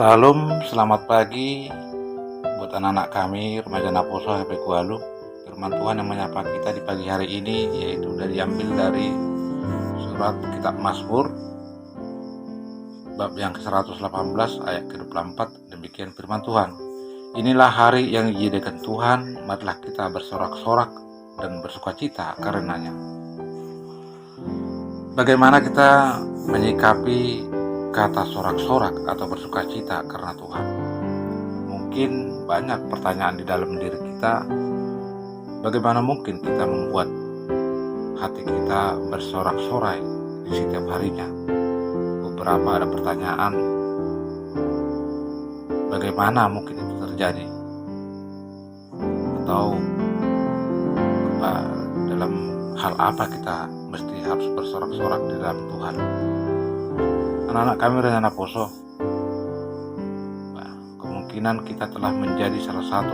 Salam, selamat pagi buat anak-anak kami, remaja Naposo HP Kualu. Firman Tuhan yang menyapa kita di pagi hari ini yaitu diambil dari surat kitab Mazmur bab yang ke-118 ayat ke-24. Demikian firman Tuhan. Inilah hari yang dijadikan Tuhan, marilah kita bersorak-sorak dan bersukacita karenanya. Bagaimana kita menyikapi kata sorak-sorak atau bersukacita karena Tuhan? Mungkin banyak pertanyaan di dalam diri kita. Bagaimana mungkin kita membuat hati kita bersorak-sorai di setiap harinya? Beberapa ada pertanyaan, bagaimana mungkin itu terjadi? Atau dalam hal apa kita mesti harus bersorak-sorak di dalam Tuhan? Anak-anak kami Rencana Poso, kemungkinan kita telah menjadi salah satu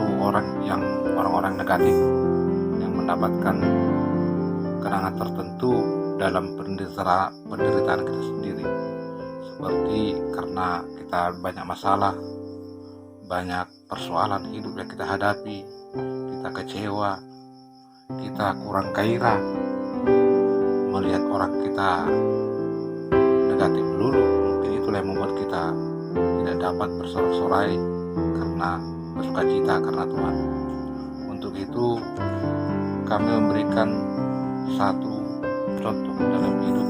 orang-orang negatif yang mendapatkan kenangan tertentu dalam penderitaan kita sendiri, seperti karena kita banyak masalah, banyak persoalan hidup yang kita hadapi, kita kecewa, kita kurang gairah melihat orang kita negatif dulu. Mungkin itulah yang membuat kita tidak dapat bersorak-sorai karena bersukacita karena Tuhan. Untuk itu kami memberikan satu contoh dalam hidup,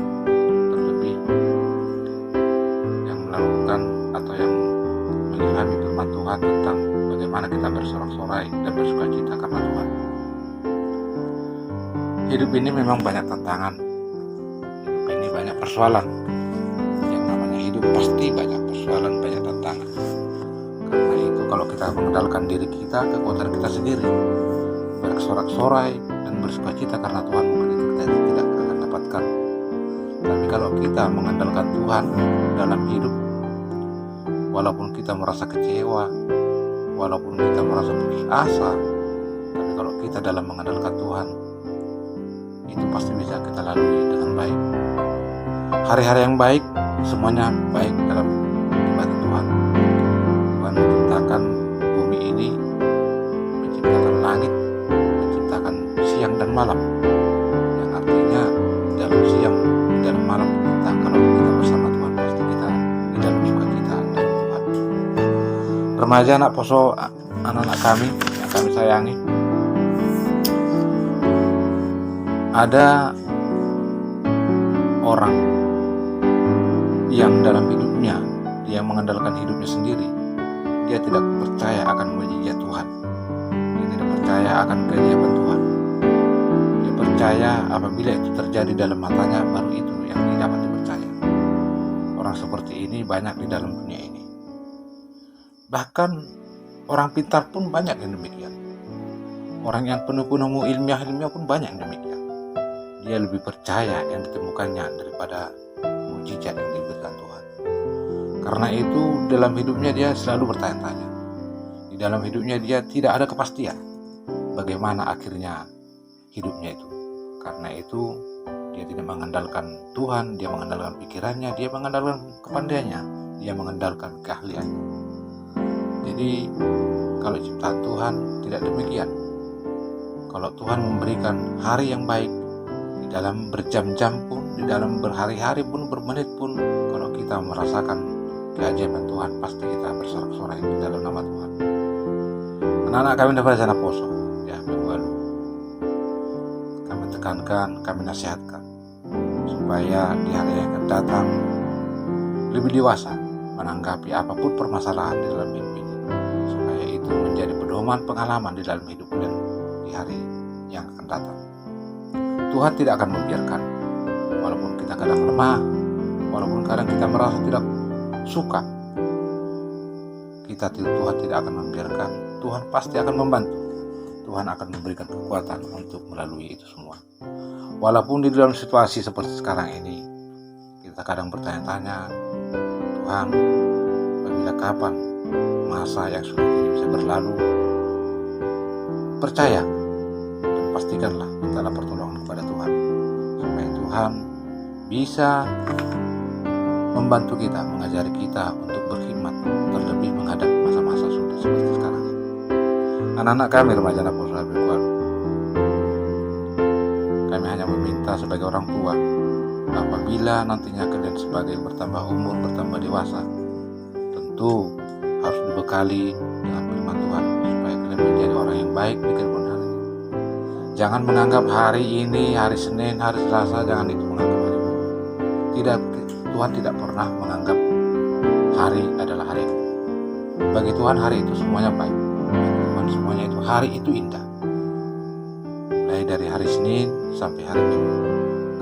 terlebih yang melakukan atau yang mengilhami firman Tuhan tentang bagaimana kita bersorak-sorai dan bersukacita karena Tuhan. Hidup ini memang banyak tantangan, hidup ini banyak persoalan. Hidup pasti banyak persoalan, banyak tantangan. Karena itu kalau kita mengandalkan diri kita, kekuatan kita sendiri, bersorak-sorai dan bersukacita karena Tuhan, mungkin itu kita tidak akan dapatkan. Tapi kalau kita mengandalkan Tuhan dalam hidup, walaupun kita merasa kecewa, walaupun kita merasa putus asa, tapi kalau kita dalam mengandalkan Tuhan, itu pasti bisa kita lalui dengan baik. Hari-hari yang baik, semuanya baik dalam ibadah Tuhan. Tuhan menciptakan bumi ini, menciptakan langit, menciptakan siang dan malam. Yang artinya di dalam siang, di dalam malam kita, kalau kita bersama Tuhan, pasti kita di dalam sukacita dengan Tuhan. Remaja anak Poso, anak-anak kami yang kami sayangi, ada orang yang dalam hidupnya dia mengandalkan hidupnya sendiri. Dia tidak percaya akan mujizat Tuhan, dia tidak percaya akan keajaiban Tuhan. Dia percaya apabila itu terjadi dalam matanya, baru itu yang dapat dipercaya. Orang seperti ini banyak di dalam dunia ini. Bahkan orang pintar pun banyak yang demikian. Orang yang penuh ilmiah pun banyak yang demikian. Dia lebih percaya yang ditemukannya daripada mujizat yang diberikan Tuhan. Karena itu dalam hidupnya dia selalu bertanya-tanya. Di dalam hidupnya dia tidak ada kepastian bagaimana akhirnya hidupnya itu. Karena itu dia tidak mengandalkan Tuhan, dia mengandalkan pikirannya, dia mengandalkan kepandaiannya, dia mengandalkan keahliannya. Jadi kalau ciptaan Tuhan tidak demikian. Kalau Tuhan memberikan hari yang baik, di dalam berjam-jam pun, di dalam berhari-hari pun, bermenit pun, kalau kita merasakan keajaiban Tuhan, pasti kita bersorak-sorai di dalam nama Tuhan. Anak-anak kami dari Rencana Poso, ya Kualu, kami tekankan, kami nasihatkan supaya di hari yang akan datang lebih dewasa menanggapi apapun permasalahan di dalam hidup ini, supaya itu menjadi pedoman pengalaman di dalam hidup dan di hari yang akan datang. Tuhan tidak akan membiarkan, walaupun kita kadang lemah, walaupun kadang kita merasa tidak suka, Tuhan tidak akan membiarkan. Tuhan pasti akan membantu. Tuhan akan memberikan kekuatan untuk melalui itu semua. Walaupun di dalam situasi seperti sekarang ini, kita kadang bertanya-tanya, Tuhan, apabila kapan masa yang sulit ini bisa berlalu? Percaya dan pastikanlah mintalah pertolongan kepada Tuhan, supaya Tuhan bisa membantu kita, mengajari kita untuk berkhidmat terlebih Anak-anak kami remaja Apostol Habib, kami hanya meminta sebagai orang tua, apabila nantinya kalian sebagai bertambah umur, bertambah dewasa, tentu harus dibekali dengan firman Tuhan supaya kalian menjadi orang yang baik di kehidupan hari ini. Jangan menganggap hari ini, hari Senin, hari Selasa, jangan itu menganggap hari ini. Tidak, Tuhan tidak pernah menganggap hari adalah hari itu. Bagi Tuhan hari itu semuanya baik. Bagi Tuhan semuanya itu hari itu indah. Mulai dari hari Senin sampai hari Minggu.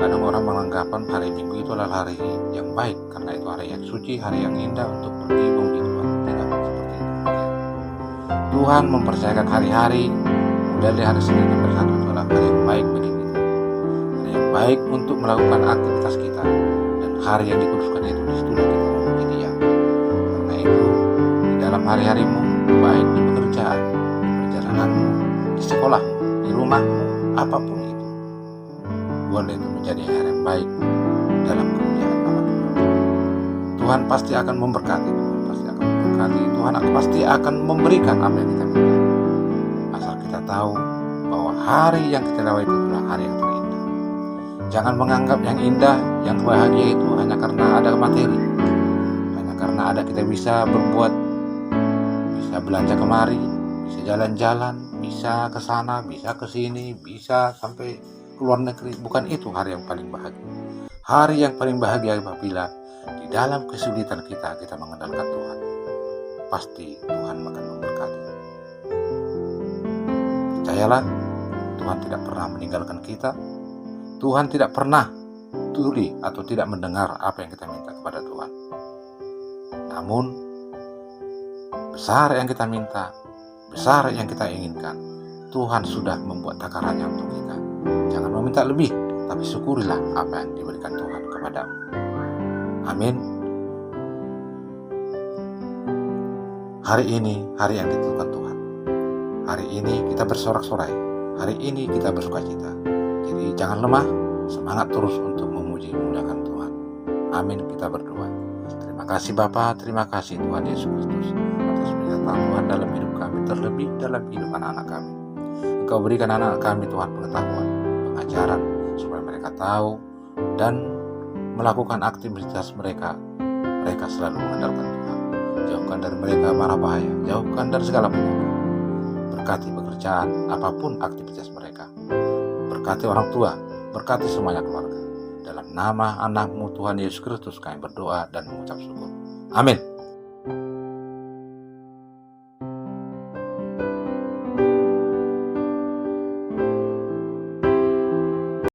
Kadang orang menganggapan hari Minggu itu adalah hari yang baik karena itu hari yang suci, hari yang indah untuk pergi memuji Tuhan. Tidak seperti itu. Tuhan mempercayakan hari-hari mulai dari hari Senin sampai Sabtu itu adalah hari yang baik bagi kita. Hari yang baik untuk melakukan aktivitas kita, dan hari yang dikuduskan itu disitulah kita memuji Dia. Karena itu di dalam hari-harimu, baik di pekerjaan, di perjalananmu, di sekolahmu, di rumahmu, apapun itu, boleh itu menjadi hari yang baik dalam kemuliaan nama Tuhan. Tuhan pasti akan memberkati, Tuhan pasti akan memberikan apa yang kita minta. Asal kita tahu bahwa hari yang kita lewati itu adalah hari yang terindah. Jangan menganggap yang indah, yang bahagia itu hanya karena ada materi, hanya karena ada kita bisa berbuat, bisa belanja kemari, bisa jalan-jalan, bisa ke sana, bisa ke sini, bisa sampai ke luar negeri. Bukan itu hari yang paling bahagia. Hari yang paling bahagia apabila di dalam kesulitan kita mengandalkan Tuhan. Pasti Tuhan akan memberkati. Percayalah, Tuhan tidak pernah meninggalkan kita. Tuhan tidak pernah tuli atau tidak mendengar apa yang kita minta kepada Tuhan. Namun, besar yang kita minta, besar yang kita inginkan, Tuhan sudah membuat takarannya untuk kita. Jangan meminta lebih, tapi syukurilah apa yang diberikan Tuhan kepadamu. Amin. Hari ini, hari yang ditentukan Tuhan. Hari ini kita bersorak-sorai. Hari ini kita bersukacita. Jadi jangan lemah, semangat terus untuk memuji memuliakan Tuhan. Amin, kita berdoa. Terima kasih Bapa, terima kasih Tuhan Yesus Kristus atas penyertaan Tuhan dalam hidup kami, terlebih dalam hidup anak-anak kami. Engkau berikan anak-anak kami Tuhan pengetahuan, pengajaran, supaya mereka tahu dan melakukan aktivitas mereka selalu mengandalkan Tuhan. Jauhkan dari mereka mara bahaya, jauhkan dari segala penyakit. Berkati pekerjaan, apapun aktivitas mereka. Berkati orang tua, berkati semuanya keluarga. Dalam nama anak-Mu Tuhan Yesus Kristus kami berdoa dan mengucap syukur. Amin.